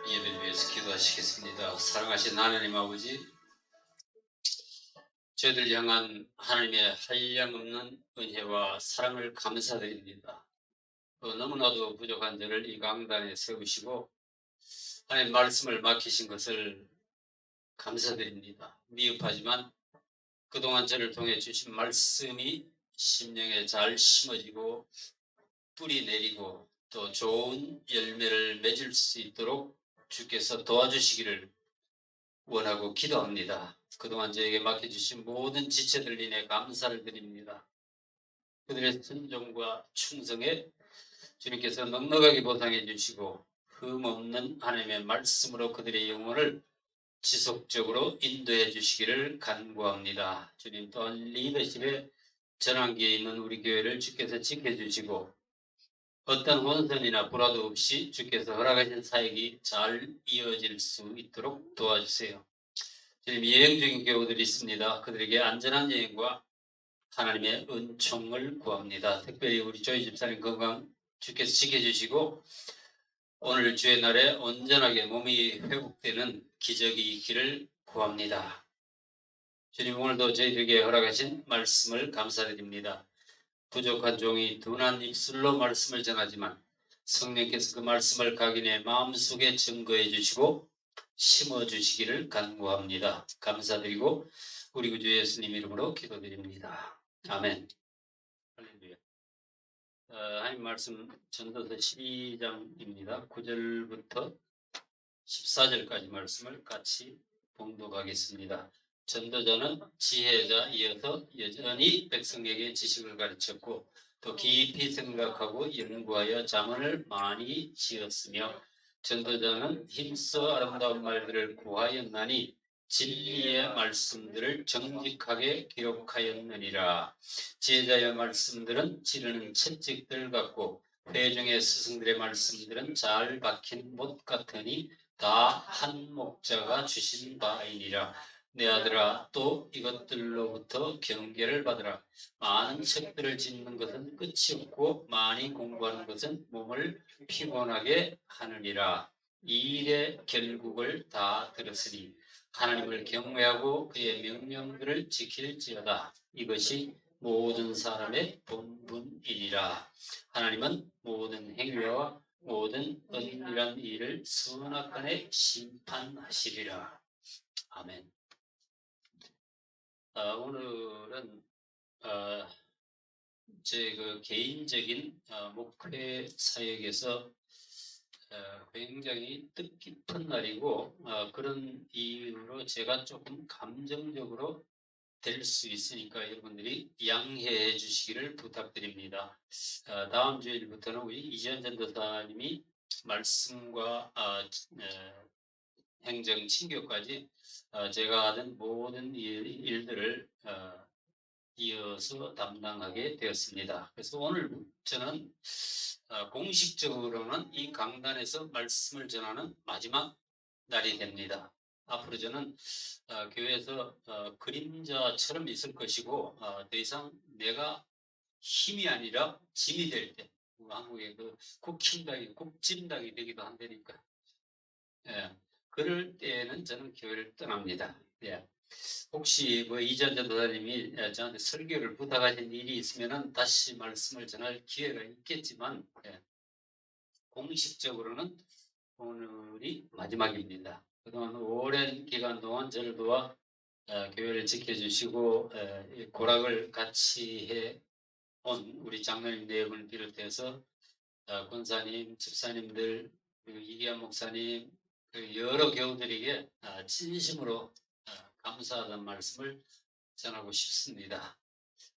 예배를 위해서 기도하시겠습니다. 사랑하신 하나님 아버지, 저희들 향한 하나님의 한량없는 은혜와 사랑을 감사드립니다. 너무나도 부족한 저를 이 강단에 세우시고 하나님 말씀을 맡기신 것을 감사드립니다. 미흡하지만 그동안 저를 통해 주신 말씀이 심령에 잘 심어지고 뿌리 내리고 또 좋은 열매를 맺을 수 있도록 주께서 도와주시기를 원하고 기도합니다. 그동안 저에게 맡겨주신 모든 지체들 인해 감사를 드립니다. 그들의 순종과 충성에 주님께서 넉넉하게 보상해 주시고 흠없는 하나님의 말씀으로 그들의 영혼을 지속적으로 인도해 주시기를 간구합니다. 주님 또한 리더십의 전환기에 있는 우리 교회를 주께서 지켜주시고 어떤 혼선이나 불화도 없이 주께서 허락하신 사역이 잘 이어질 수 있도록 도와주세요. 주님, 여행 중인 교우들이 있습니다. 그들에게 안전한 여행과 하나님의 은총을 구합니다. 특별히 우리 조이 집사님 건강 주께서 지켜주시고 오늘 주의 날에 온전하게 몸이 회복되는 기적이 있기를 구합니다. 주님, 오늘도 저희들에게 허락하신 말씀을 감사드립니다. 부족한 종이 둔한 입술로 말씀을 전하지만 성령께서 그 말씀을 각인의 마음속에 증거해 주시고 심어주시기를 간구합니다. 감사드리고 우리 구주 예수님 이름으로 기도드립니다. 아멘. 할렐루야. 하나님 말씀 전도서 12장입니다. 9절부터 14절까지 말씀을 같이 봉독하겠습니다. 전도자는 지혜자 이어서 여전히 백성에게 지식을 가르쳤고 또 깊이 생각하고 연구하여 자문을 많이 지었으며 전도자는 힘써 아름다운 말들을 구하였나니 진리의 말씀들을 정직하게 기록하였느니라. 지혜자의 말씀들은 찌르는 채찍들 같고 회중의 스승들의 말씀들은 잘 박힌 못 같으니 다 한 목자가 주신 바이니라. 내 아들아, 또 이것들로부터 경계를 받으라. 많은 책들을 짓는 것은 끝이 없고 많이 공부하는 것은 몸을 피곤하게 하느니라. 이 일의 결국을 다 들었으니 하나님을 경외하고 그의 명령들을 지킬지어다. 이것이 모든 사람의 본분이니라. 하나님은 모든 행위와 모든 은밀한 일을 선악간에 심판하시리라. 아멘. 오늘은 제 개인적인 목회 사역에서 굉장히 뜻깊은 날이고 그런 이유로 제가 조금 감정적으로 될 수 있으니까 여러분들이 양해해 주시기를 부탁드립니다. 다음 주일부터는 우리 이지현 전도사님이 말씀과 행정 친교까지 제가 하던 모든 일들을 이어서 담당하게 되었습니다. 그래서 오늘 저는 공식적으로는 이 강단에서 말씀을 전하는 마지막 날이 됩니다. 앞으로 저는 교회에서 그림자처럼 있을 것이고 더 이상 내가 힘이 아니라 짐이 될 때, 한국의 국짐당이 되기도 한다니까. 예, 그럴 때에는 저는 교회를 떠납니다. 예. 혹시 이전 전도사님이 저한테 설교를 부탁하신 일이 있으면은 다시 말씀을 전할 기회가 있겠지만 공식적으로는 오늘이 마지막입니다. 그동안 오랜 기간 동안 저를 도와 교회를 지켜주시고 고락을 같이 해온 우리 장로님 네 분을 비롯해서 권사님, 집사님들, 그리고 이기한 목사님, 여러 교우들에게 진심으로 감사하다는 말씀을 전하고 싶습니다.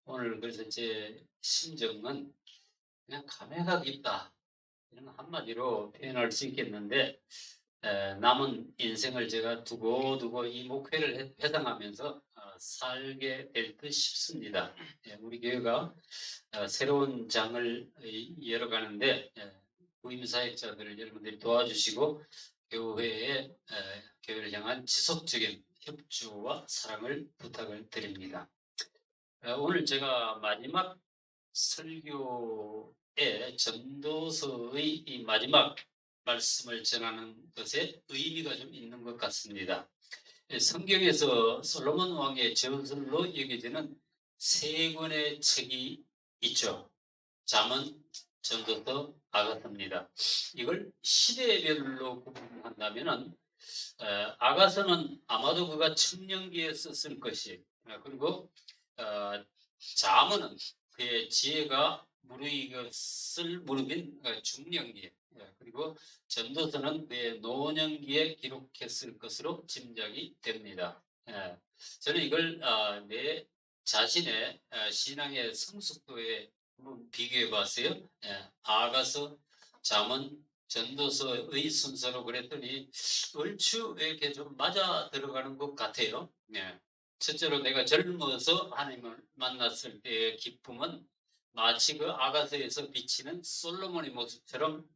오늘 그래서 제 심정은 그냥 감회가 깊다 이런 한마디로 표현할 수 있겠는데 남은 인생을 제가 두고두고 이 목회를 회상하면서 살게 될 듯 싶습니다. 우리 교회가 새로운 장을 열어가는데 부임사역자들을 여러분들이 도와주시고 교회의 교회를 향한 지속적인 협조와 사랑을 부탁을 드립니다. 오늘 제가 마지막 설교의 전도서의 이 마지막 말씀을 전하는 것에 의미가 좀 있는 것 같습니다. 성경에서 솔로몬 왕의 저술로 여겨지는 세 권의 책이 있죠. 잠언, 전도서, 아가서입니다. 이걸 시대별로 구분한다면은 아가서는 아마도 그가 청년기에 썼을 것이, 그리고 잠언은 그의 지혜가 무르익었을 무릎인 중년기에, 그리고 전도서는 그의 노년기에 기록했을 것으로 짐작이 됩니다. 저는 이걸 내 자신의 신앙의 성숙도에 한번 비교해 봤어요. 아가서, 잠언, 전도서의 순서로 그랬더니 얼추 이렇게 좀 맞아 들어가는 것 같아요. 첫째로 내가 젊어서 하나님을 만났을 때의 기쁨은 마치 그 아가서에서 비치는 솔로몬의 모습처럼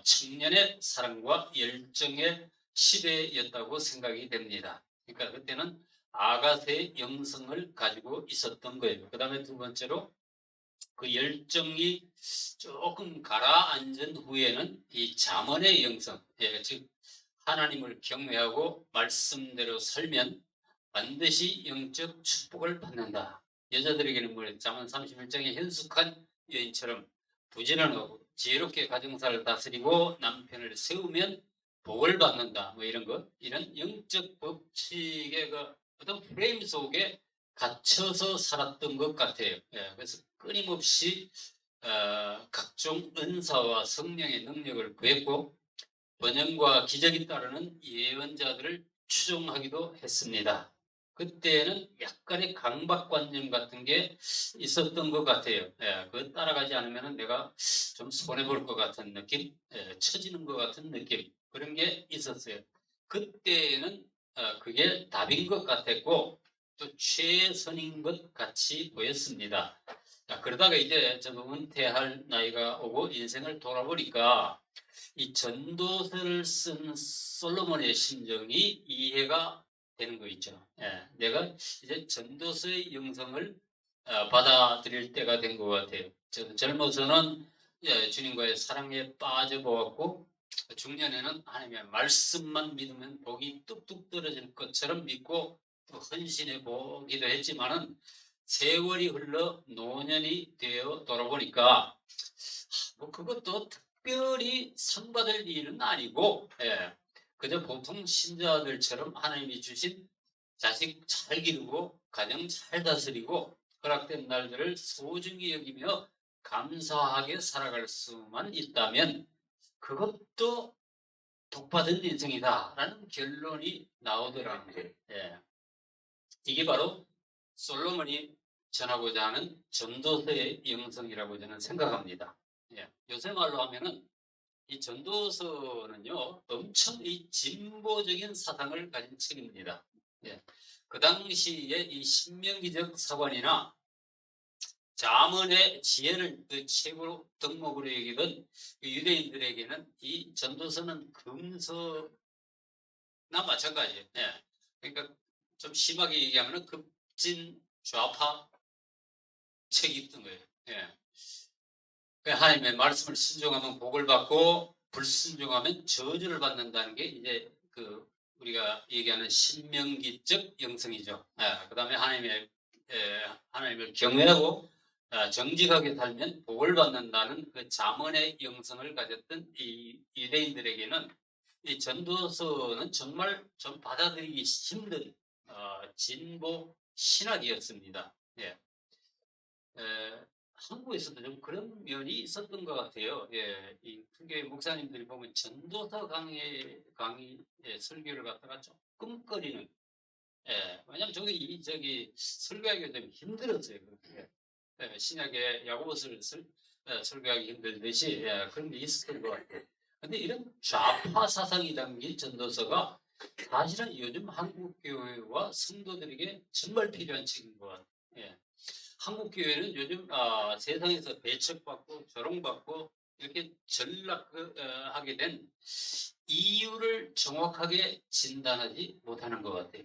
청년의 사랑과 열정의 시대였다고 생각이 됩니다. 그러니까 그때는 아가서의 영성을 가지고 있었던 거예요. 그 다음에 두 번째로 그 열정이 조금 가라앉은 후에는 이 잠언의 영성, 즉 하나님을 경외하고 말씀대로 살면 반드시 영적 축복을 받는다. 여자들에게는 뭐 잠언 31장의 현숙한 여인처럼 부지런하고 지혜롭게 가정사를 다스리고 남편을 세우면 복을 받는다. 뭐 이런 것, 이런 영적 법칙의 그 어떤 프레임 속에 갇혀서 살았던 것 같아요. 그래서 끊임없이 각종 은사와 성령의 능력을 구했고 번영과 기적이 따르는 예언자들을 추종하기도 했습니다. 그때는 약간의 강박관념 같은 게 있었던 것 같아요. 그거 따라가지 않으면 내가 좀 손해볼 것 같은 느낌, 처지는 것 같은 느낌, 그런 게 있었어요. 그때는 그게 답인 것 같았고 또 최선인 것 같이 보였습니다. 그러다가 이제 저도 은퇴할 나이가 오고 인생을 돌아보니까 이 전도서를 쓴 솔로몬의 심정이 이해가 되는 거 있죠. 내가 이제 전도서의 영성을 받아들일 때가 된 것 같아요. 저도 젊어서는 주님과의 사랑에 빠져보았고 중년에는 하나님의 말씀만 믿으면 복이 뚝뚝 떨어질 것처럼 믿고 또 헌신해 보기도 했지만은 세월이 흘러 노년이 되어 돌아보니까 뭐 그것도 특별히 상 받을 일은 아니고 그저 보통 신자들처럼 하나님이 주신 자식 잘 기르고 가정 잘 다스리고 허락된 날들을 소중히 여기며 감사하게 살아갈 수만 있다면 그것도 복받은 인생이다라는 결론이 나오더라고요. 이게 바로 솔로몬이 전하고자 하는 전도서의 영성이라고 저는 생각합니다. 요새 말로 하면은 이 전도서는요 엄청 이 진보적인 사상을 가진 책입니다. 그 당시에 이 신명기적 사관이나 잠언의 지혜를 그 최고로 덕목으로 여기던 유대인들에게는 이 전도서는 금서나 마찬가지예요. 그러니까 좀 심하게 얘기하면 급진 좌파 책이 있던 거예요. 하나님의 말씀을 순종하면 복을 받고 불순종하면 저주를 받는다는 게 이제 그 우리가 얘기하는 신명기적 영성이죠. 그 다음에 하나님을 경외하고 정직하게 살면 복을 받는다는 그 잠언의 영성을 가졌던 이 유대인들에게는 이 전도서는 정말 좀 받아들이기 힘든 진보 신학이었습니다. 한국에서도 좀 그런 면이 있었던 것 같아요. 이 특유의 목사님들이 보면 전도서 강의 설교를 갖다가 조금 꺼리는. 왜냐면 저기 설교하기가 좀 힘들었어요. 신약의 야고보서를 설교하기 힘들듯이 그런 게 있었던 것 같아요. 근데 이런 좌파 사상이 담긴 전도서가 사실은 요즘 한국 교회와 성도들에게 정말 필요한 책인 것 같아요. 한국 교회는 요즘 세상에서 배척받고 조롱받고 이렇게 전락하게 된 이유를 정확하게 진단하지 못하는 것 같아요.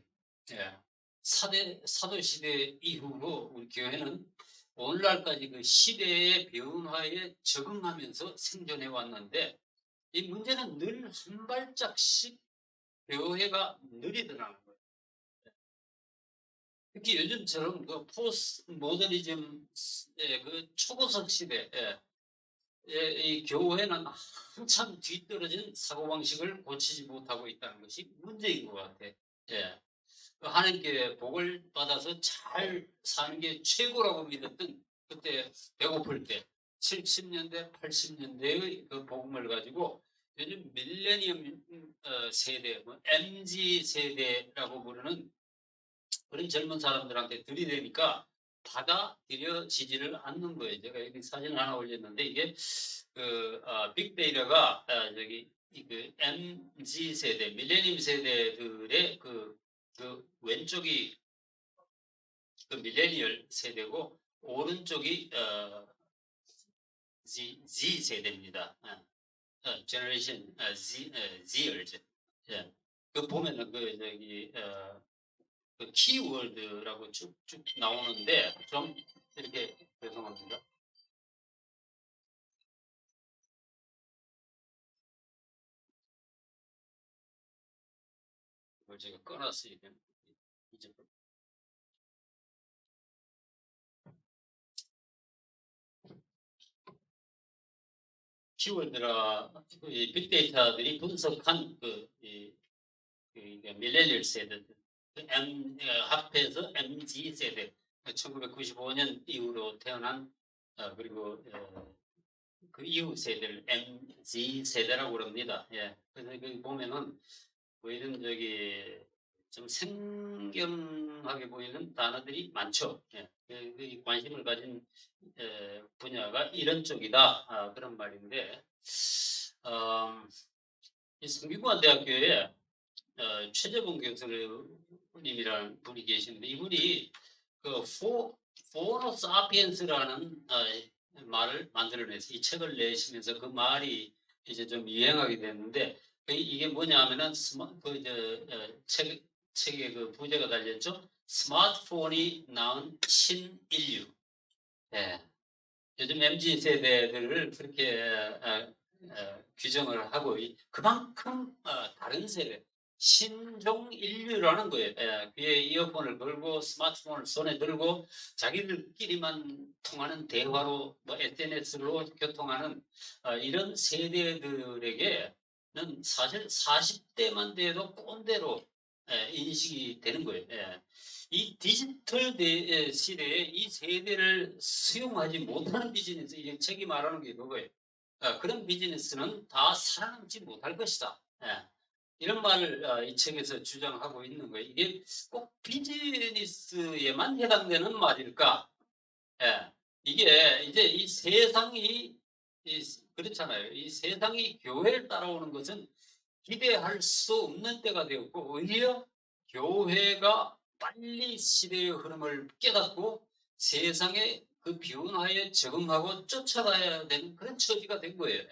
사도 시대 이후로 우리 교회는 오늘날까지 그 시대의 변화에 적응하면서 생존해 왔는데 이 문제는 늘 한 발짝씩 교회가 느리더라는 거예요. 특히 요즘처럼 그 포스트 모더니즘의 그 초고속 시대에 이 교회는 한참 뒤떨어진 사고방식을 고치지 못하고 있다는 것이 문제인 것 같아. 예. 하나님께 복을 받아서 잘 사는 게 최고라고 믿었던 그때 배고플 때 70년대, 80년대의 그 복음을 가지고 요즘 밀레니엄 세대, 뭐 MZ 세대라고 부르는 그런 젊은 사람들한테 들이대니까 받아들여지지를 않는 거예요. 제가 여기 사진 하나 올렸는데 이게 그 빅데이터가 저기 그 MZ 세대, 밀레니엄 세대들의 그 왼쪽이 그 밀레니얼 세대고 오른쪽이 Z 세대입니다. 제너레이션 Zers. 예. 그 보면은 그 저기 그 키워드라고 쭉쭉 나오는데 좀 이렇게 죄송합니다. 이걸 제가 꺼놨어요. 이제 키워드라 이 빅데이터들이 분석한 밀레니얼 세대, 합해서 MZ 세대, 1995년 이후로 태어난 그리고 그 이후 세대를 MZ 세대라고 그럽니다. 예. 그래서 여기 보면은 뭐 이런 저기 좀 생경하게 보이는 단어들이 많죠. 예. 그 관심을 가진 분야가 이런 쪽이다. 그런 말인데, 이 성균관대학교에 최재봉 교수님이라는 분이 계시는데 이분이 그 포노 사피엔스라는 말을 만들어내서 이 책을 내시면서 그 말이 이제 좀 유행하게 됐는데 이게 뭐냐면은 책에 그 부제가 달렸죠. 스마트폰이 낳은 신인류. 예. 요즘 MZ 세대들을 그렇게 규정을 하고 그만큼 다른 세대 신종 인류라는 거예요. 귀에 이어폰을 걸고 스마트폰을 손에 들고 자기들끼리만 통하는 대화로 뭐 SNS로 교통하는 이런 세대들에게는 사실 40대만 돼도 꼰대로 인식이 되는 거예요. 이 디지털 시대에 이 세대를 수용하지 못하는 비즈니스, 이게 책이 말하는 게 그거예요. 그런 비즈니스는 다 살아남지 못할 것이다. 이런 말을 이 책에서 주장하고 있는 거예요. 이게 꼭 비즈니스에만 해당되는 말일까? 이게 이제 이 세상이 그렇잖아요. 이 세상이 교회를 따라오는 것은 기대할 수 없는 때가 되었고 오히려 교회가 빨리 시대의 흐름을 깨닫고 세상의 그 변화에 적응하고 쫓아가야 되는 그런 처지가 된 거예요.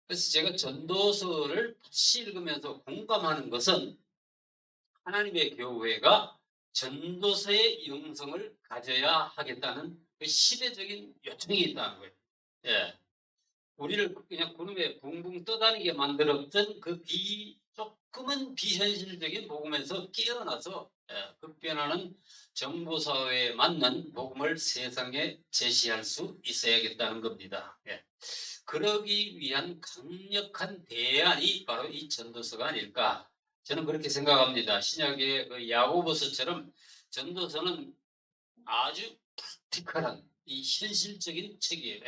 그래서 제가 전도서를 다시 읽으면서 공감하는 것은 하나님의 교회가 전도서의 영성을 가져야 하겠다는 그 시대적인 요청이 있다는 거예요. 우리를 그냥 구름에 붕붕 떠다니게 만들었던 그 조금은 비현실적인 복음에서 깨어나서 급변하는 정보사회에 맞는 복음을 세상에 제시할 수 있어야겠다는 겁니다. 그러기 위한 강력한 대안이 바로 이 전도서가 아닐까 저는 그렇게 생각합니다. 신약의 그 야고보서처럼 전도서는 아주 프랙티컬한 이 현실적인 책이에요.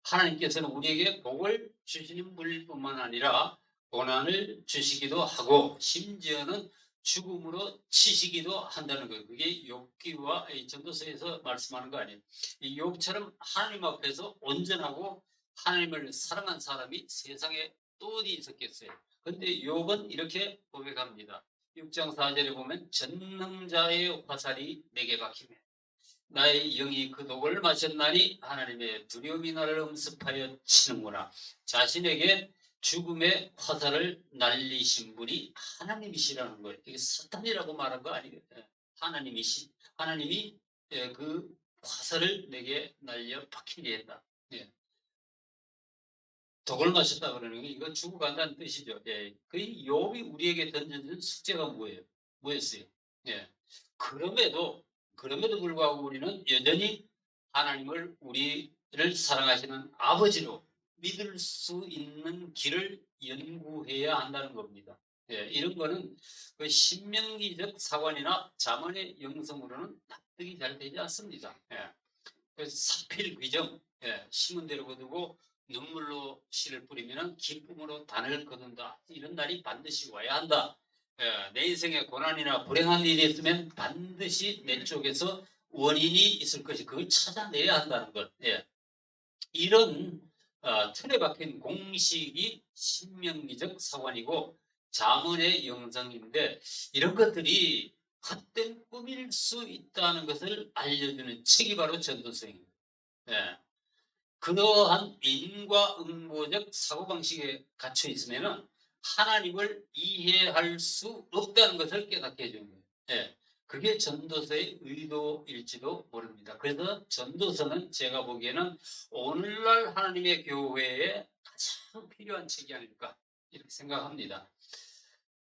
하나님께서는 우리에게 복을 주시는 분뿐만 아니라 고난을 주시기도 하고 심지어는 죽음으로 치시기도 한다는 거예요. 그게 욥기와 이 전도서에서 말씀하는 거 아니에요. 이 욥처럼 하나님 앞에서 온전하고 하나님을 사랑한 사람이 세상에 또 어디 있었겠어요. 근데 욥은 이렇게 고백합니다. 6장 4절에 보면 전능자의 화살이 내게 박히며 나의 영이 그 독을 마셨나니 하나님의 두려움이 나를 엄습하여 치는구나. 자신에게 죽음의 화살을 날리신 분이 하나님이시라는 거예요. 이게 사탄이라고 말한 거 아니에요. 하나님이 그 화살을 내게 날려 박히게 했다. 독을 마셨다 그러는 게 이거 죽어간다는 뜻이죠. 예. 그 욥이 우리에게 던져준 숙제가 뭐예요? 뭐였어요? 예. 그럼에도 불구하고 우리는 여전히 하나님을 우리를 사랑하시는 아버지로 믿을 수 있는 길을 연구해야 한다는 겁니다. 예, 이런 거는 그 신명기적 사관이나 잠언의 영성으로는 납득이 잘 되지 않습니다. 예. 그 사필귀정, 예, 심은 대로 거두고 눈물로 씨를 뿌리면 기쁨으로 단을 거둔다. 이런 날이 반드시 와야 한다. 예, 내 인생에 고난이나 불행한 일이 있으면 반드시 내 쪽에서 원인이 있을 것이 그걸 찾아내야 한다는 것. 예. 이런 틀에 박힌 공식이 신명기적 사관이고 잠언의 영성인데 이런 것들이 헛된 꿈일 수 있다는 것을 알려주는 책이 바로 전도서입니다. 예. 그러한 인과응보적 사고방식에 갇혀 있으면 하나님을 이해할 수 없다는 것을 깨닫게 해주는 거예요. 예. 그게 전도서의 의도일지도 모릅니다. 그래서 전도서는 제가 보기에는 오늘날 하나님의 교회에 가장 필요한 책이 아닐까 이렇게 생각합니다.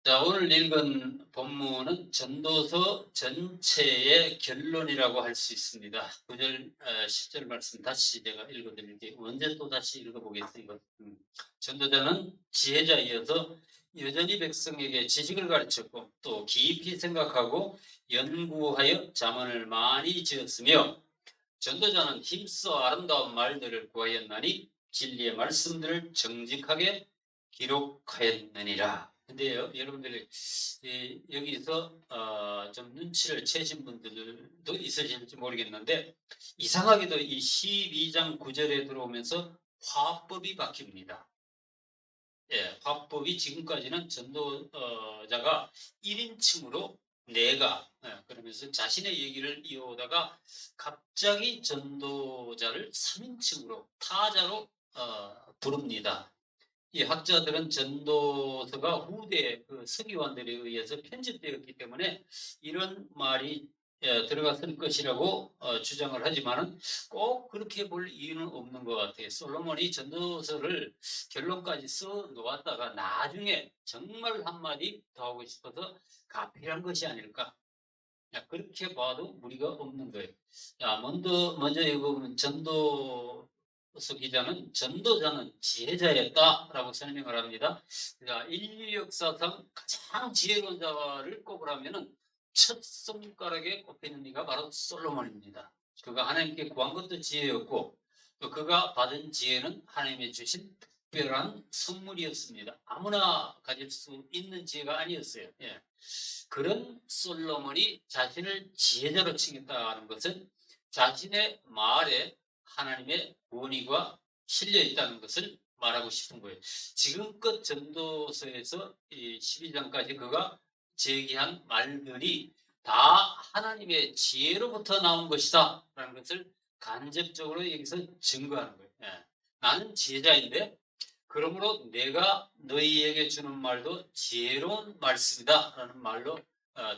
자, 오늘 읽은 본문은 전도서 전체의 결론이라고 할 수 있습니다. 9절, 10절 말씀 다시 제가 읽어드릴게요. 언제 또 다시 읽어보겠습니다. 전도자는 지혜자이어서 여전히 백성에게 지식을 가르쳤고 또 깊이 생각하고 연구하여 잠언을 많이 지었으며 전도자는 힘써 아름다운 말들을 구하였나니 진리의 말씀들을 정직하게 기록하였느니라. 근데요, 여러분들이 여기서 좀 눈치를 채신 분들도 있으실지 모르겠는데 이상하게도 이 12장 9절에 들어오면서 화법이 바뀝니다. 예, 화법이 지금까지는 전도자가 1인칭으로 내가 그러면서 자신의 얘기를 이어오다가 갑자기 전도자를 3인칭으로 타자로 부릅니다. 이 학자들은 전도서가 후대 그 서기관들에 의해서 편집되었기 때문에 이런 말이 들어갔을 것이라고 주장을 하지만은 꼭 그렇게 볼 이유는 없는 것 같아요. 솔로몬이 전도서를 결론까지 써 놓았다가 나중에 정말 한마디 더 하고 싶어서 가필한 것이 아닐까. 그렇게 봐도 무리가 없는 거예요. 먼저 이거 보면 전도서 기자는 전도자는 지혜자였다라고 설명을 합니다. 자, 인류 역사상 가장 지혜로운 자를 꼽으라면은 첫 손가락에 꼽히는 이가 바로 솔로몬입니다. 그가 하나님께 구한 것도 지혜였고 또 그가 받은 지혜는 하나님의 주신 특별한 선물이었습니다. 아무나 가질 수 있는 지혜가 아니었어요. 예. 그런 솔로몬이 자신을 지혜자로 칭했다는 것은 자신의 말에 하나님의 권위가 실려 있다는 것을 말하고 싶은 거예요. 지금껏 전도서에서 이 12장까지 그가 제기한 말들이 다 하나님의 지혜로부터 나온 것이다 라는 것을 간접적으로 여기서 증거하는 거예요. 예. 나는 지혜자인데 그러므로 내가 너희에게 주는 말도 지혜로운 말씀이다 라는 말로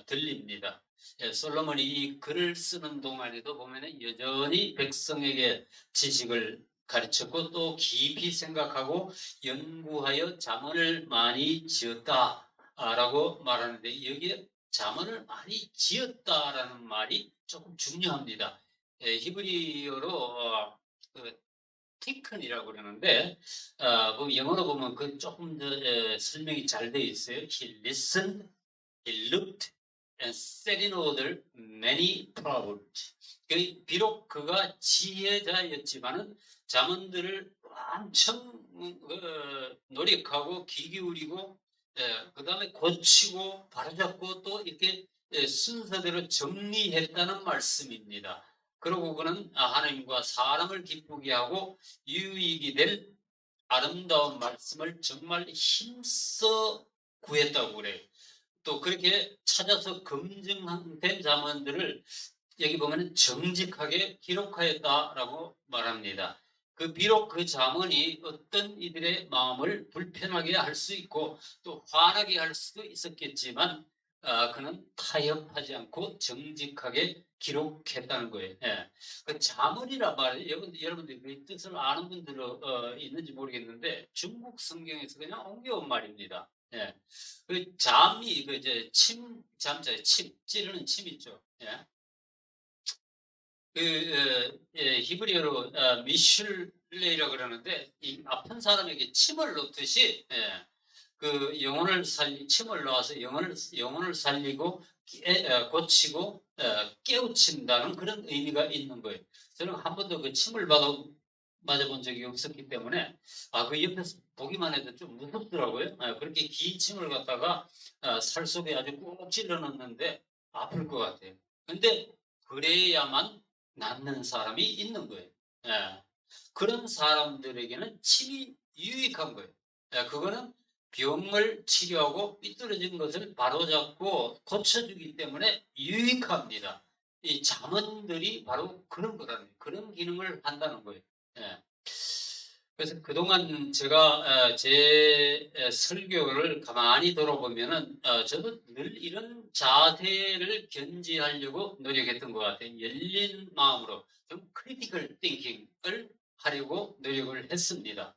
들립니다. 예, 솔로몬이 이 글을 쓰는 동안에도 보면 여전히 백성에게 지식을 가르쳤고 또 깊이 생각하고 연구하여 잠언을 많이 지었다라고 말하는데 여기에 잠언을 많이 지었다라는 말이 조금 중요합니다. 예, 히브리어로 티큰이라고 그러는데 영어로 보면 그 조금 더 설명이 잘 되어 있어요. He listened, he looked, and set in order many proverbs. 비록 그가 지혜자였지만은 잠언들을 엄청 노력하고 귀 기울이고 그 다음에 고치고 바로잡고 또 이렇게 순서대로 정리했다는 말씀입니다. 그러고 그는 하나님과 사람을 기쁘게 하고 유익이 될 아름다운 말씀을 정말 힘써 구했다고 그래요. 또 그렇게 찾아서 검증된 잠언들을 여기 보면 정직하게 기록하였다라고 말합니다. 비록 그 잠언이 어떤 이들의 마음을 불편하게 할 수 있고 또 화나게 할 수도 있었겠지만 그는 타협하지 않고 정직하게 기록했다는 거예요. 예. 그 자문이란 말, 여러분들이 그 뜻을 아는 분들 있는지 모르겠는데 중국 성경에서 그냥 옮겨온 말입니다. 예. 그 잠이 그 이제 잠자에 찌르는 침 있죠. 예. 히브리어로 미슐레이라 그러는데 이 아픈 사람에게 침을 넣듯이 그 침을 넣어서 영혼을 살리고 고치고 깨우친다는 그런 의미가 있는 거예요. 저는 한 번도 그 침을 맞아본 적이 없었기 때문에 그 옆에서 보기만 해도 좀 무섭더라고요. 그렇게 긴 침을 갖다가 살 속에 아주 꾹 찔러 넣는데 아플 것 같아요. 근데 그래야만 낫는 사람이 있는 거예요. 예. 그런 사람들에게는 침이 유익한 거예요. 그거는 병을 치료하고 삐뚤어진 것을 바로잡고 고쳐주기 때문에 유익합니다. 이 잠언들이 바로 그런 거라는 거예요. 그런 기능을 한다는 거예요. 예. 그래서 그동안 제가 제 설교를 가만히 들어보면은 저도 늘 이런 자세를 견지하려고 노력했던 것 같아요. 열린 마음으로 좀 크리티컬 띵킹을 하려고 노력을 했습니다.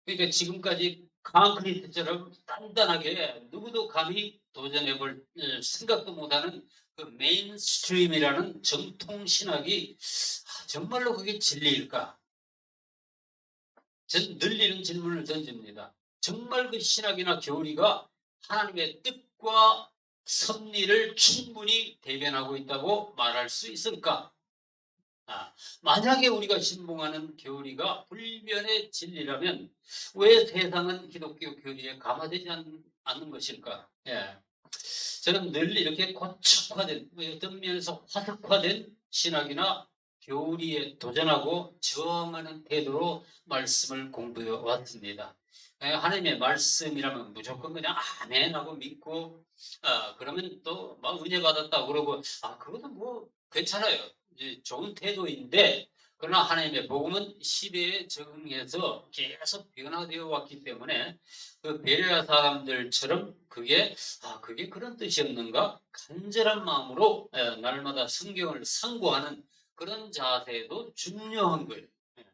그러니까 지금까지 콘크리트처럼 단단하게 누구도 감히 도전해볼 생각도 못하는 그 메인스트림이라는 정통 신학이 정말로 그게 진리일까? 저는 늘 이런 질문을 던집니다. 정말 그 신학이나 교리가 하나님의 뜻과 섭리를 충분히 대변하고 있다고 말할 수 있을까? 만약에 우리가 신봉하는 교리가 불변의 진리라면 왜 세상은 기독교 교리에 감화되지 않는 것일까? 예. 저는 늘 이렇게 고착화된, 어떤 면에서 화석화된 신학이나 교리에 도전하고 저항하는 태도로 말씀을 공부해 왔습니다. 하나님의 말씀이라면 무조건 그냥 아멘 하고 믿고, 그러면 또 막 은혜 받았다 그러고, 그것도 뭐 괜찮아요. 이제 좋은 태도인데, 그러나 하나님의 복음은 시대에 적응해서 계속 변화되어 왔기 때문에 그 베레아 사람들처럼 그게 그런 뜻이었는가? 간절한 마음으로 날마다 성경을 상고하는 그런 자세도 중요한 거예요. 예.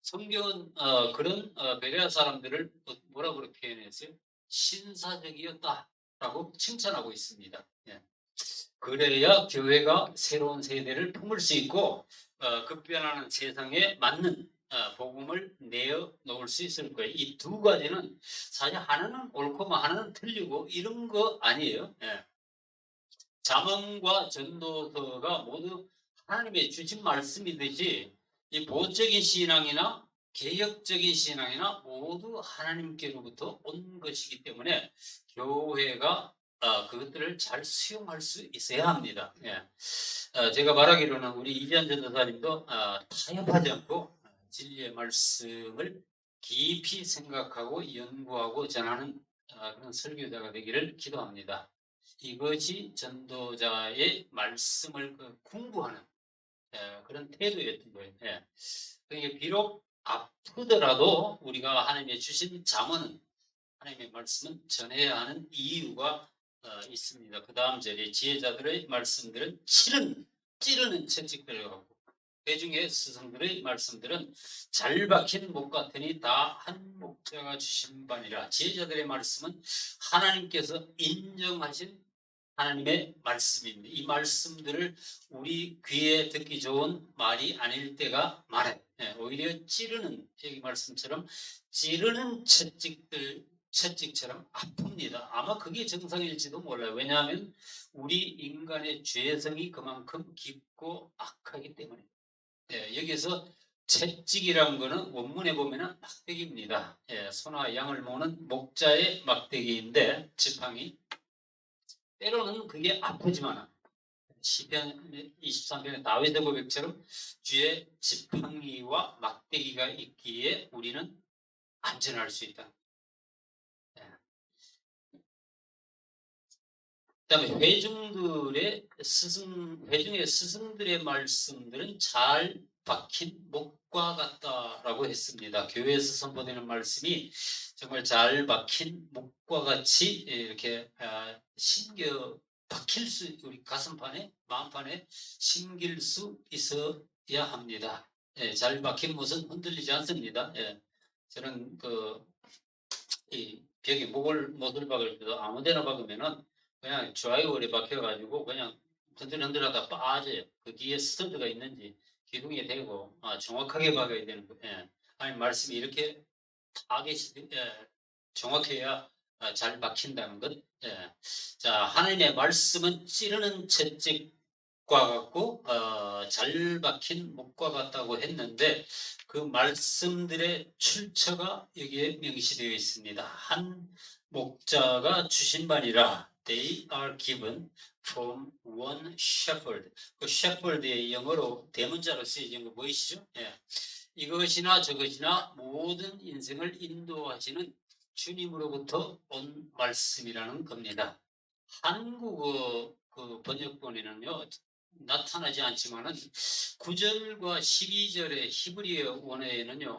성경은 그런 베레아 사람들을 뭐라고 그렇게 표현했어요? 신사적이었다라고 칭찬하고 있습니다. 예. 그래야 교회가 새로운 세대를 품을 수 있고 급변하는 세상에 맞는 복음을 내어 놓을 수 있을 거예요. 이 두 가지는 사실 하나는 옳고 하나는 틀리고 이런 거 아니에요. 예. 잠언과 전도서가 모두 하나님의 주신 말씀이듯이 이 보수적인 신앙이나 개혁적인 신앙이나 모두 하나님께로부터 온 것이기 때문에 교회가 그것들을 잘 수용할 수 있어야 합니다. 예. 제가 말하기로는 우리 이지한 전도사님도 타협하지 않고 진리의 말씀을 깊이 생각하고 연구하고 전하는 그런 설교자가 되기를 기도합니다. 이것이 전도자의 말씀을 공부하는 그런 태도였던 거예요. 예. 그러니까 비록 아프더라도 우리가 하나님의 주신 잠언은 하나님의 말씀은 전해야 하는 이유가 있습니다. 그 다음 절에 지혜자들의 말씀들은 찌르는 채찍들을 갖고 대중의 스승들의 말씀들은 잘 박힌 목 같으니 다 한 목자가 주신 바니라. 지혜자들의 말씀은 하나님께서 인정하신 하나님의 말씀입니다. 이 말씀들을 우리 귀에 듣기 좋은 말이 아닐 때가 많아요. 오히려 여기 말씀처럼 찌르는 채찍처럼 아픕니다. 아마 그게 정상일지도 몰라요. 왜냐하면 우리 인간의 죄성이 그만큼 깊고 악하기 때문에. 여기서 채찍이라는 거는 원문에 보면 막대기입니다. 소나 양을 모는 목자의 막대기인데 지팡이. 때로는 그게 아프지만 시편 23편의 다윗의 고백처럼 주의 지팡이와 막대기가 있기에 우리는 안전할 수 있다. 그다음에 회중의 스승들의 말씀들은 잘 박힌 목과 같다라고 했습니다. 교회에서 선포되는 말씀이 정말 잘 박힌 목과 같이 이렇게 박힐 수, 우리 가슴판에, 마음판에 심길 수 있어야 합니다. 예, 잘 박힌 못은 흔들리지 않습니다. 예, 저는 이 벽에 못을 박을 때도 아무데나 박으면은 그냥 좌우열에 박혀가지고 그냥 흔들흔들하다 빠져요. 그 뒤에 스터드가 있는지 기둥에 대고 정확하게 박아야 되는 거예요. 예. 아니 말씀이 이렇게 정확해야 잘 박힌다는 것. 예. 자, 하나님의 말씀은 찌르는 채찍과 같고 잘 박힌 목과 같다고 했는데 그 말씀들의 출처가 여기에 명시되어 있습니다. 한 목자가 주신 바니라. They are given from one shepherd. 그 shepherd의 영어로 대문자로 쓰여진 거 보이시죠? 예. 이것이나 저것이나 모든 인생을 인도하시는 주님으로부터 온 말씀이라는 겁니다. 한국어 그 번역본에는요 나타나지 않지만은 9절과 12절의 히브리어 원어에는요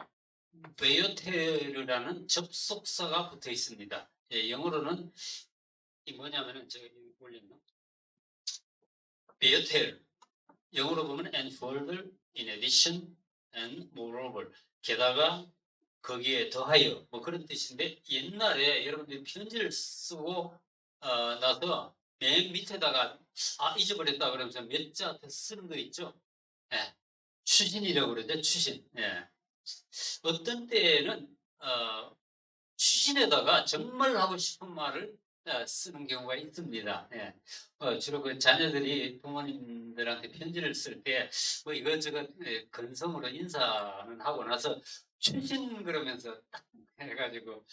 베요테르라는 접속사가 붙어 있습니다. 예, 영어로는 이 뭐냐면은 저기 올렸나? 베요테르. 영어로 보면 and further, in addition, and moreover. 게다가 거기에 더하여 뭐 그런 뜻인데 옛날에 여러분들이 편지를 쓰고 나서 맨 밑에다가 잊어버렸다 그러면서 몇 자 더 쓰는 거 있죠. 예. 추신이라고 그러죠. 추신. 예. 어떤 때에는 추신에다가 정말 하고 싶은 말을 쓰는 경우가 있습니다. 예. 주로 그 자녀들이 부모님들한테 편지를 쓸 때 뭐 이것저것 건성으로 인사는 하고 나서 추신 그러면서 딱 해가지고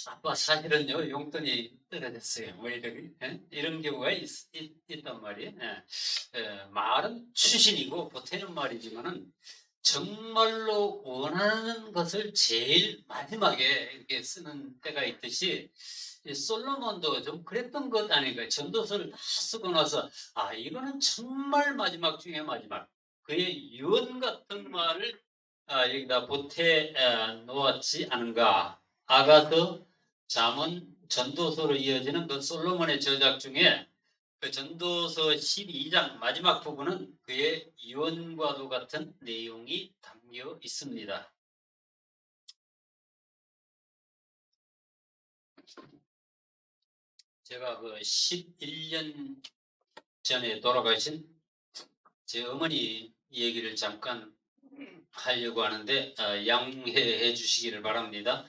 아빠 사실은요 용돈이 떨어졌어요. 뭐 이런 경우가 있단 말이에요. 말은 추신이고 보태는 말이지만은 정말로 원하는 것을 제일 마지막에 이렇게 쓰는 때가 있듯이 솔로몬도 좀 그랬던 것 아닌가. 전도서를 다 쓰고 나서 이거는 정말 마지막 중에 마지막 그의 유언 같은 말을 여기다 보태 놓았지 않은가. 아가서, 잠언, 전도서로 이어지는 그 솔로몬의 저작 중에 그 전도서 12장 마지막 부분은 그의 유언과도 같은 내용이 담겨 있습니다. 제가 그 11년 전에 돌아가신 제 어머니 얘기를 잠깐 하려고 하는데 양해해 주시기를 바랍니다.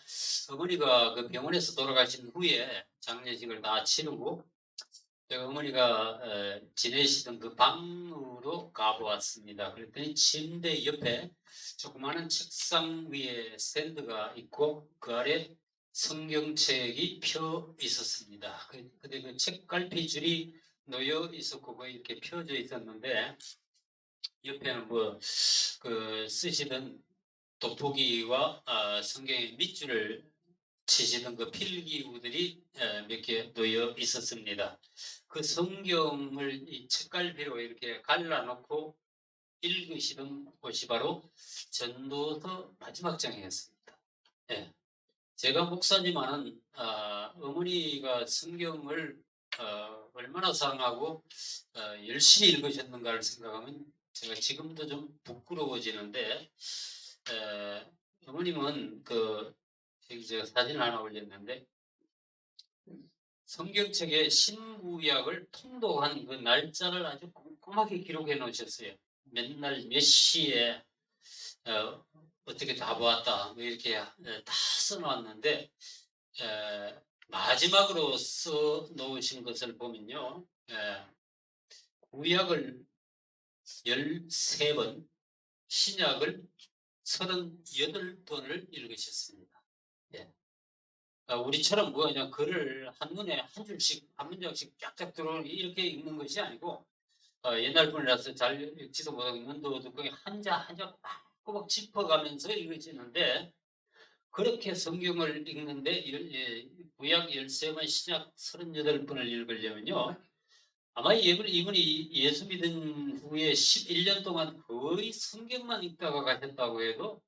어머니가 그 병원에서 돌아가신 후에 장례식을 다 치르고 제가 어머니가 지내시던 그 방으로 가보았습니다. 그랬더니 침대 옆에 조그마한 책상 위에 스탠드가 있고 그 아래 성경책이 펴 있었습니다. 근데 그 책갈피 줄이 놓여 있었고 거기 이렇게 펴져 있었는데 옆에는 뭐 그 쓰시던 돋보기와 성경의 밑줄을 치시던 그 필기구들이 몇 개 놓여 있었습니다. 그 성경을 이 책갈피로 이렇게 갈라놓고 읽으시던 곳이 바로 전도서 마지막 장이었습니다. 예. 제가 목사지만은 어머니가 성경을 얼마나 사랑하고 열심히 읽으셨는가를 생각하면 제가 지금도 좀 부끄러워지는데 어머님은 여기 제가 사진 하나 올렸는데 성경책에 신구약을 통독한 그 날짜를 아주 꼼꼼하게 기록해 놓으셨어요. 맨날 몇 시에 어떻게 다 보았다 뭐 이렇게 다 써놓았는데 마지막으로 써 놓으신 것을 보면요. 구약을 13번, 신약을 38번을 읽으셨습니다. 예. 우리처럼 뭐 그냥 글을 한눈에 한 줄씩, 한 문장씩 쫙쫙 들어오는 이렇게 읽는 것이 아니고 옛날 분이라서 잘 읽지도 못하고 눈도 어둡고 한자 한자 꼬박 짚어가면서 읽으시는데 그렇게 성경을 읽는데 구약 13번, 신약 38번을 읽으려면요. 아마 이분이 예수 믿은 후에 11년 동안 거의 성경만 읽다가 가셨다고 해도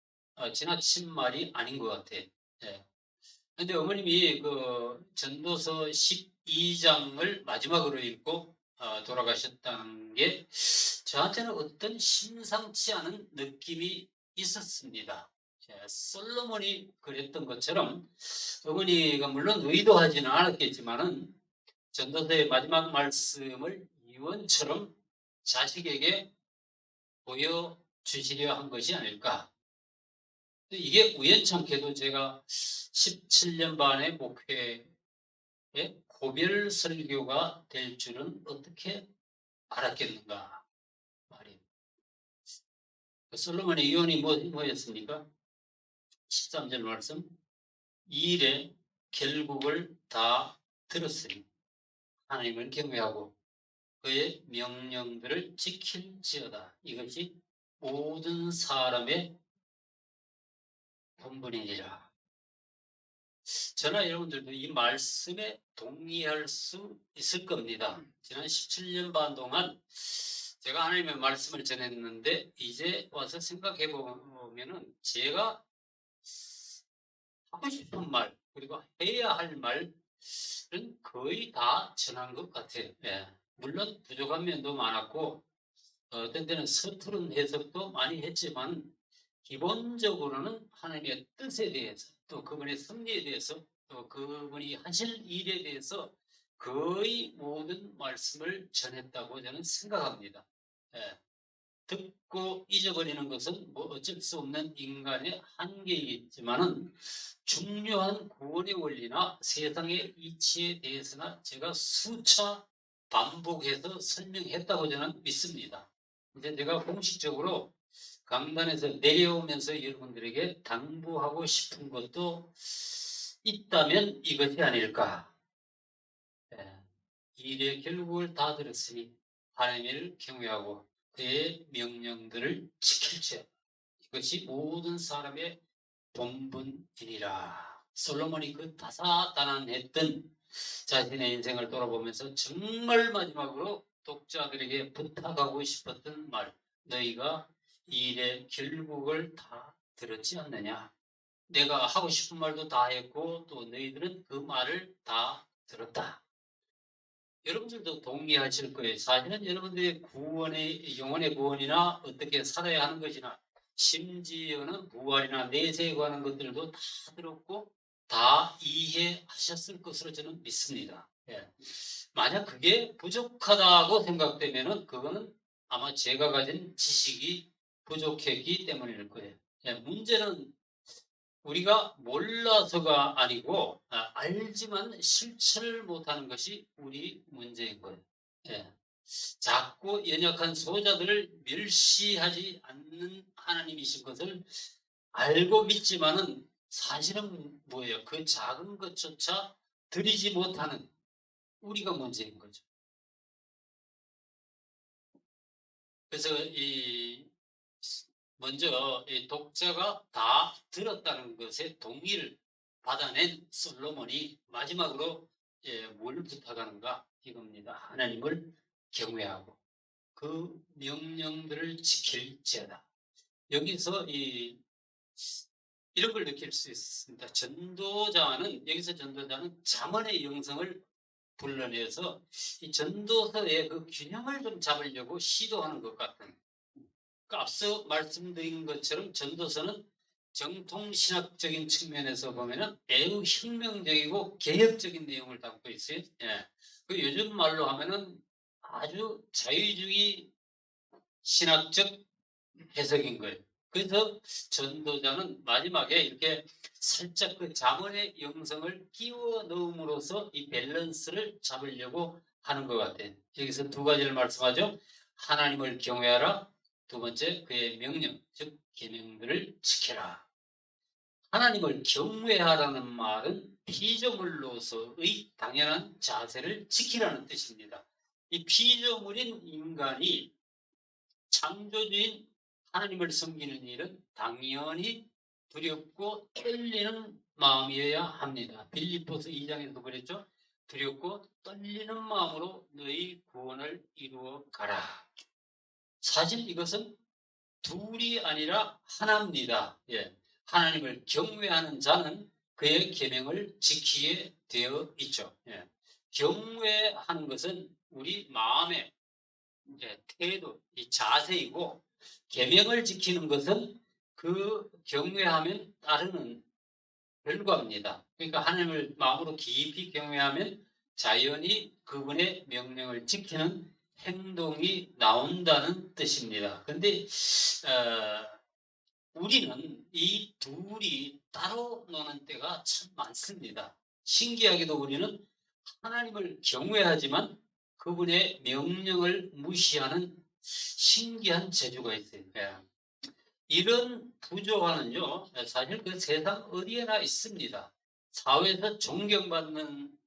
지나친 말이 아닌 것 같아요. 예. 근데 어머님이 그 전도서 12장을 마지막으로 읽고 돌아가셨다는 게 저한테는 어떤 심상치 않은 느낌이 있었습니다. 솔로몬이 그랬던 것처럼 어머니가 물론 의도하지는 않았겠지만은 전도서의 마지막 말씀을 유언처럼 자식에게 보여주시려 한 것이 아닐까. 이게 우연찮게도 제가 17년 반의 목회에 고별 설교가 될 줄은 어떻게 알았겠는가 말이에요. 솔로몬의 유언이 뭐였습니까? 13절 말씀. 이 일의 결국을 다 들었으니 하나님을 경외하고 그의 명령들을 지킬지어다. 이것이 모든 사람의 본분이니라. 저나 여러분들도 이 말씀에 동의할 수 있을 겁니다. 지난 17년 반 동안 제가 하나님의 말씀을 전했는데 이제 와서 생각해 보면은 제가 하고 싶은 말 그리고 해야 할 말은 거의 다 전한 것 같아요. 물론 부족한 면도 많았고 어떤 때는 서투른 해석도 많이 했지만 기본적으로는 하나님의 뜻에 대해서 또 그분의 섭리에 대해서 또 그분이 하실 일에 대해서 거의 모든 말씀을 전했다고 저는 생각합니다. 듣고 잊어버리는 것은 뭐 어쩔 수 없는 인간의 한계이겠지만은 중요한 구원의 원리나 세상의 이치에 대해서나 제가 수차 반복해서 설명했다고 저는 믿습니다. 이제 제가 공식적으로 강단에서 내려오면서 여러분들에게 당부하고 싶은 것도 있다면 이것이 아닐까. 일의 결국을 다 들었으니 하나님을 경외하고 그의 명령들을 지킬지어다. 이것이 모든 사람의 본분이니라. 솔로몬이 그 다사다난했던 자신의 인생을 돌아보면서 정말 마지막으로 독자들에게 부탁하고 싶었던 말, 너희가 이 일의 결국을 다 들었지 않느냐. 내가 하고 싶은 말도 다 했고 또 너희들은 그 말을 다 들었다. 여러분들도 동의하실 거예요. 사실은 여러분들의 구원의 영혼의 구원이나 어떻게 살아야 하는 것이나 심지어는 부활이나 내세에 관한 것들도 다 들었고 다 이해하셨을 것으로 저는 믿습니다. 만약 그게 부족하다고 생각되면은 그거는 아마 제가 가진 지식이 부족했기 때문일 거예요. 문제는 우리가 몰라서가 아니고 알지만 실천을 못하는 것이 우리 문제인 거예요. 작고 연약한 소자들을 멸시하지 않는 하나님이신 것을 알고 믿지만은 사실은 뭐예요? 그 작은 것조차 드리지 못하는 우리가 문제인 거죠. 그래서 먼저 이 독자가 다 들었다는 것에 동의를 받아낸 솔로몬이 마지막으로 뭘 부탁하는가 이겁니다. 하나님을 경외하고 그 명령들을 지킬지어다. 여기서 이런 걸 느낄 수 있습니다. 여기서 전도자는 잠언의 영성을 불러내서 이 전도서의 그 균형을 좀 잡으려고 시도하는 것 같은. 앞서 말씀드린 것처럼 전도서는 정통신학적인 측면에서 보면은 매우 혁명적이고 개혁적인 내용을 담고 있어요. 그 요즘 말로 하면은 아주 자유주의 신학적 해석인 거예요. 그래서 전도자는 마지막에 이렇게 살짝 그 잠언의 영성을 끼워 넣음으로써 이 밸런스를 잡으려고 하는 것 같아요. 여기서 두 가지를 말씀하죠. 하나님을 경외하라. 두 번째, 그의 명령, 즉 계명들을 지켜라. 하나님을 경외하라는 말은 피조물로서의 당연한 자세를 지키라는 뜻입니다. 이 피조물인 인간이 창조주인 하나님을 섬기는 일은 당연히 두렵고 떨리는 마음이어야 합니다. 빌립보서 2장에도 그랬죠. 두렵고 떨리는 마음으로 너희 구원을 이루어 가라. 사실 이것은 둘이 아니라 하나입니다. 하나님을 경외하는 자는 그의 계명을 지키게 되어 있죠. 경외하는 것은 우리 마음의 태도, 이 자세이고 계명을 지키는 것은 그 경외하면 따르는 결과입니다. 그러니까 하나님을 마음으로 깊이 경외하면 자연히 그분의 명령을 지키는 행동이 나온다는 뜻입니다. 근데 우리는 이 둘이 따로 노는 때가 참 많습니다. 신기하게도 우리는 하나님을 경외하지만 그분의 명령을 무시하는 신기한 재주가 있어요. 이런 부조화는요, 사실 그 세상 어디에나 있습니다. 사회에서 존경받는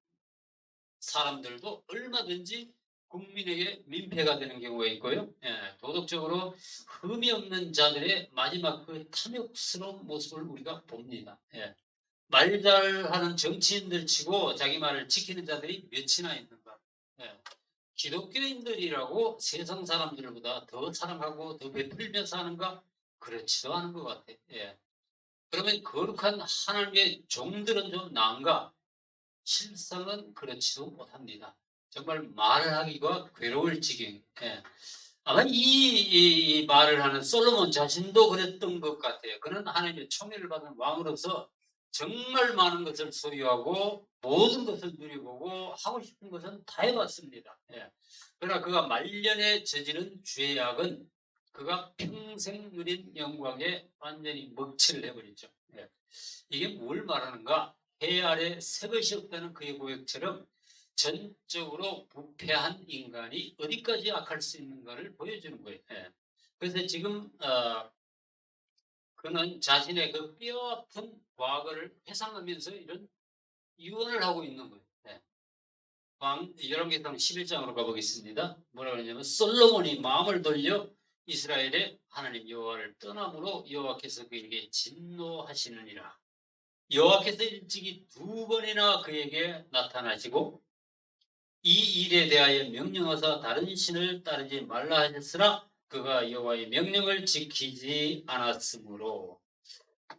사람들도 얼마든지 국민에게 민폐가 되는 경우가 있고요. 도덕적으로 흠이 없는 자들의 마지막 그 탐욕스러운 모습을 우리가 봅니다. 말 잘하는 정치인들 치고 자기 말을 지키는 자들이 몇이나 있는가. 기독교인들이라고 세상 사람들보다 더 사랑하고 더 베풀며 사는가? 그렇지도 않은 것 같아요. 그러면 거룩한 하나님의 종들은 좀 나은가? 실상은 그렇지도 못합니다. 정말 말을 하기가 괴로울 지경. 아마 이 말을 하는 솔로몬 자신도 그랬던 것 같아요. 그는 하나님의 총애를 받은 왕으로서 정말 많은 것을 소유하고 모든 것을 누려보고 하고 싶은 것은 다 해봤습니다. 그러나 그가 말년에 저지른 죄악은 그가 평생 누린 영광에 완전히 먹칠을 해버리죠. 이게 뭘 말하는가? 해 아래 새 것이 없다는 그의 고백처럼 전적으로 부패한 인간이 어디까지 악할 수 있는가를 보여주는 거예요. 그래서 지금 그는 자신의 그 뼈아픈 과거를 회상하면서 이런 유언을 하고 있는 거예요. 열왕기상 11장으로 가보겠습니다. 뭐라 그러냐면 솔로몬이 마음을 돌려 이스라엘의 하나님 여호와를 떠남으로 여호와께서 그에게 진노하시느니라. 여호와께서 일찍이 2번이나 그에게 나타나시고 이 일에 대하여 명령하사 다른 신을 따르지 말라 하셨으나 그가 여호와의 명령을 지키지 않았으므로.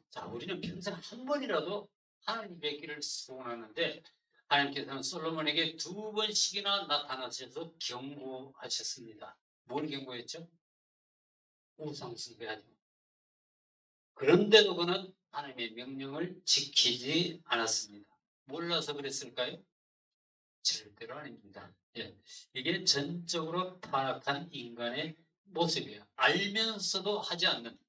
자, 우리는 평생 한 번이라도 하나님 뵙기를 소원하는데 하나님께서는 솔로몬에게 2번씩이나 나타나셔서 경고하셨습니다. 뭘 경고했죠? 우상 숭배하지. 그런데도 그는 하나님의 명령을 지키지 않았습니다. 몰라서 그랬을까요? 절대로 아닙니다. 이게 전적으로 타락한 인간의 모습이에요. 알면서도 하지 않는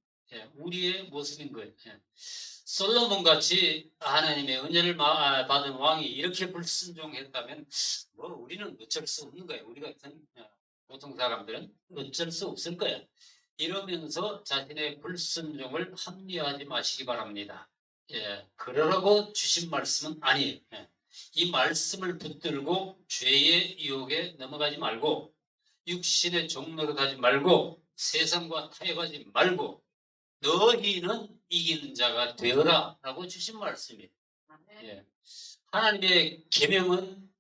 우리의 모습인 거예요. 솔로몬 같이 하나님의 은혜를 받은 왕이 이렇게 불순종했다면 뭐 우리는 어쩔 수 없는 거예요. 우리 같은 보통 사람들은 어쩔 수 없을 거예요. 이러면서 자신의 불순종을 합리화하지 마시기 바랍니다. 그러라고 주신 말씀은 아니에요. 이 말씀을 붙들고 죄의 유혹에 넘어가지 말고 육신의 종로로 가지 말고 세상과 타협하지 말고 너희는 이기는 자가 되어라 라고 주신 말씀이에요. 하나님의 계명은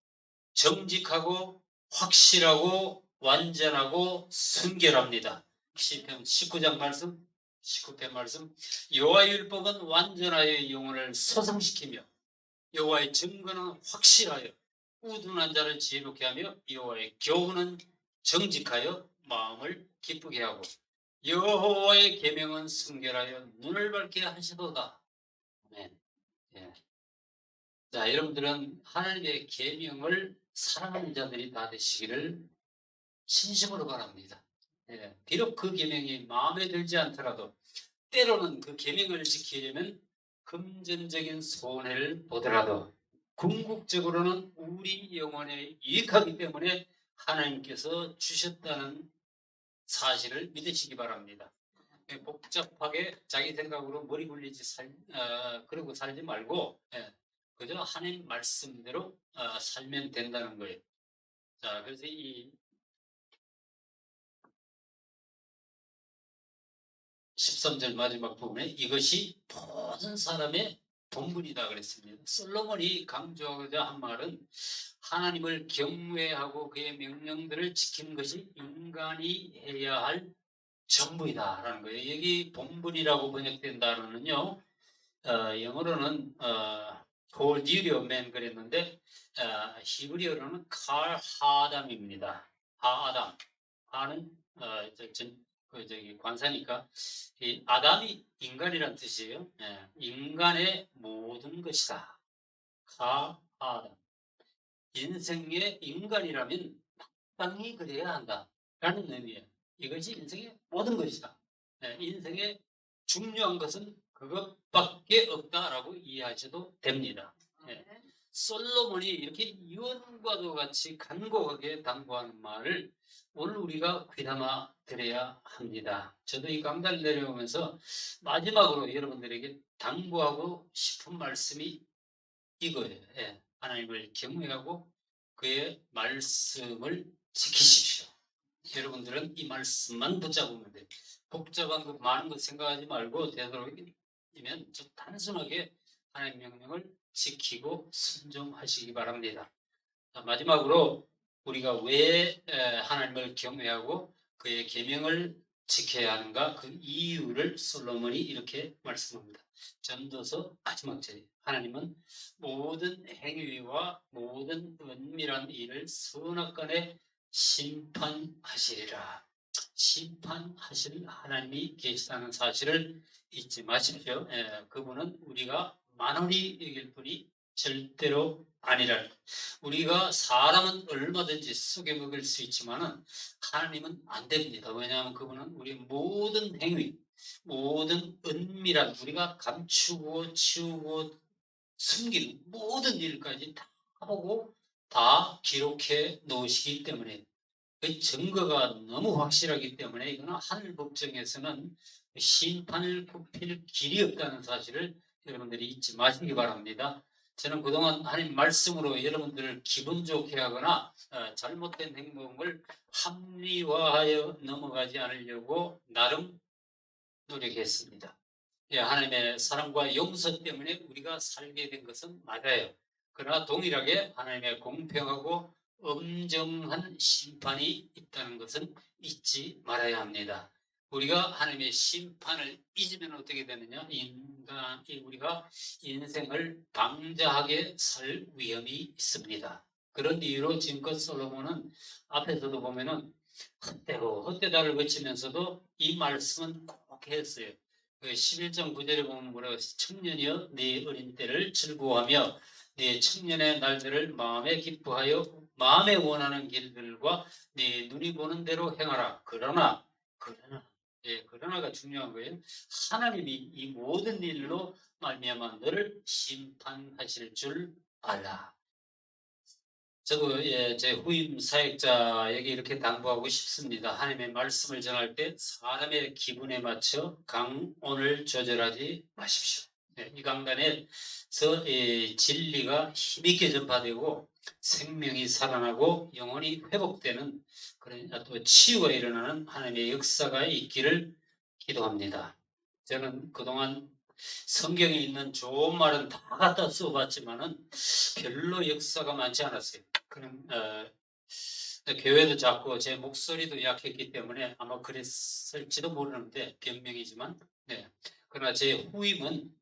정직하고 확실하고 완전하고 순결합니다. 시편 19장 말씀 19편 말씀 여호와의 율법은 완전하여 영혼을 소성시키며 여호와의 증거는 확실하여 우둔한 자를 지혜롭게 하며 여호와의 교훈은 정직하여 마음을 기쁘게 하고 여호와의 계명은 순결하여 눈을 밝게 하시도다. 아멘. 자, 여러분들은 하나님의 계명을 사랑하는 자들이 다 되시기를 진심으로 바랍니다. 비록 그 계명이 마음에 들지 않더라도 때로는 그 계명을 지키려면 금전적인 손해를 보더라도 궁극적으로는 우리 영혼에 유익하기 때문에 하나님께서 주셨다는 사실을 믿으시기 바랍니다. 복잡하게 자기 생각으로 머리 굴리지 그러고 살지 말고 그저 하나님 말씀대로 살면 된다는 거예요. 자, 그래서 이 13절 마지막 부분에 이것이 모든 사람의 본분이다 그랬습니다. 솔로몬이 강조하고자 한 말은 하나님을 경외하고 그의 명령들을 지키는 것이 인간이 해야 할 전부이다라는 거예요. 여기 본분이라고 번역된 단어는요, 영어로는 폴 디리어맨 그랬는데 히브리어로는 칼 하담입니다. 하아담. 하는 저기 관사니까 이 아담이 인간이란 뜻이에요. 인간의 모든 것이다. 하아담. 인생의 인간이라면 마땅히 그래야 한다라는 의미예요. 이것이 인생의 모든 것이다. 인생의 중요한 것은 그것밖에 없다라고 이해하셔도 됩니다. 솔로몬이 이렇게 유언과도 같이 간곡하게 당부하는 말을 오늘 우리가 귀담아 들어야 합니다. 저도 이 강단을 내려오면서 마지막으로 여러분들에게 당부하고 싶은 말씀이 이거예요. 하나님을 경외하고 그의 말씀을 지키십시오. 여러분들은 이 말씀만 붙잡으면 돼요. 복잡한 것 많은 것 생각하지 말고 되도록이면 좀 단순하게 하나님의 명령을 지키고 순종하시기 바랍니다. 마지막으로 우리가 왜 하나님을 경외하고 그의 계명을 지켜야 하는가 그 이유를 솔로몬이 이렇게 말씀합니다. 전도서 마지막 절에 하나님은 모든 행위와 모든 은밀한 일을 선악간에 심판하시리라. 심판하실 하나님이 계시다는 사실을 잊지 마십시오. 그분은 우리가 만원히 여길 뿐이 절대로 아니라. 우리가 사람은 얼마든지 속여먹을 수 있지만은 하나님은 안 됩니다. 왜냐하면 그분은 우리 모든 행위, 모든 은밀한 우리가 감추고 치우고 숨기는 모든 일까지 다 보고 다 기록해 놓으시기 때문에 그 증거가 너무 확실하기 때문에 이거는 하늘 법정에서는 심판을 굽힐 길이 없다는 사실을 여러분들이 잊지 마시기 바랍니다. 저는 그동안 하나님 말씀으로 여러분들을 기분 좋게 하거나 잘못된 행동을 합리화하여 넘어가지 않으려고 나름 노력했습니다. 하나님의 사랑과 용서 때문에 우리가 살게 된 것은 맞아요. 그러나 동일하게 하나님의 공평하고 엄정한 심판이 있다는 것은 잊지 말아야 합니다. 우리가 하나님의 심판을 잊으면 어떻게 되느냐? 우리가 인생을 방자하게 살 위험이 있습니다. 그런 이유로 지금껏 솔로몬은 앞에서도 보면은 헛되다를 외치면서도 이 말씀은 꼭 했어요. 11장 9절에 보면 뭐라고 했어요? 청년이여 네 어린 때를 즐거워하며 네 청년의 날들을 마음에 기뻐하여 마음에 원하는 길들과 네 눈이 보는 대로 행하라. 그러나가 중요한 거예요. 하나님이 이 모든 일로 말미암아 너를 심판하실 줄 알라. 저도 제 후임 사역자에게 이렇게 당부하고 싶습니다. 하나님의 말씀을 전할 때 사람의 기분에 맞춰 강온을 조절하지 마십시오. 이 강단에서 진리가 힘있게 전파되고 생명이 살아나고 영혼이 회복되는 그런 또 치유가 일어나는 하나님의 역사가 있기를 기도합니다. 저는 그동안 성경에 있는 좋은 말은 다 갖다 써봤지만은 별로 역사가 많지 않았어요. 그럼 교회도 작고 제 목소리도 약했기 때문에 아마 그랬을지도 모르는데 변명이지만 그러나 제 후임은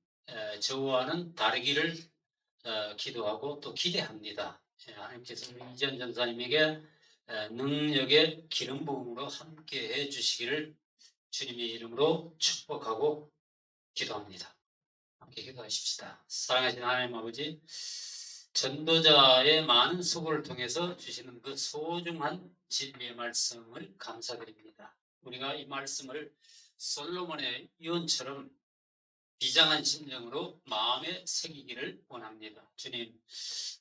저와는 다르기를 기도하고 또 기대합니다. 하나님께서 이지연 전사님에게 능력의 기름 부음으로 함께 해주시기를 주님의 이름으로 축복하고 기도합니다. 함께 기도하십시다. 사랑하시는 하나님 아버지, 전도자의 많은 수고를 통해서 주시는 그 소중한 진리의 말씀을 감사드립니다. 우리가 이 말씀을 솔로몬의 유언처럼 비장한 심정으로 마음에 새기기를 원합니다. 주님,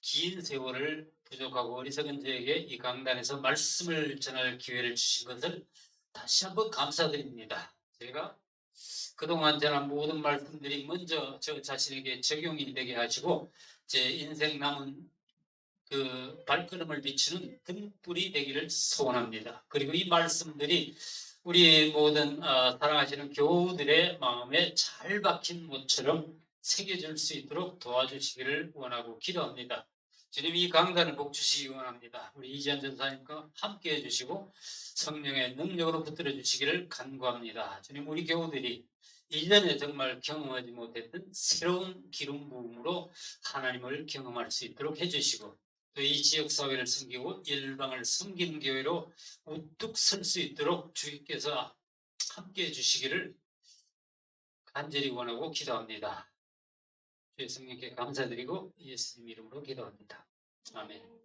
긴 세월을 부족하고 어리석은 저에게 이 강단에서 말씀을 전할 기회를 주신 것을 다시 한번 감사드립니다. 제가 그동안 전한 모든 말씀들이 먼저 저 자신에게 적용이 되게 하시고 제 인생 남은 그 발걸음을 비추는 등불이 되기를 소원합니다. 그리고 이 말씀들이 우리 모든 사랑하시는 교우들의 마음에 잘 박힌 못처럼 새겨질 수 있도록 도와주시기를 원하고 기도합니다. 주님 이 강단을 복 주시기 원합니다. 우리 이지한 전사님과 함께 해주시고 성령의 능력으로 붙들어 주시기를 간구합니다. 주님 우리 교우들이 이전에 정말 경험하지 못했던 새로운 기름 부음으로 하나님을 경험할 수 있도록 해주시고 또 이 지역사회를 섬기고 일방을 섬기는 교회로 우뚝 설 수 있도록 주님께서 함께해 주시기를 간절히 원하고 기도합니다. 주의 성령께 감사드리고 예수님 이름으로 기도합니다. 아멘.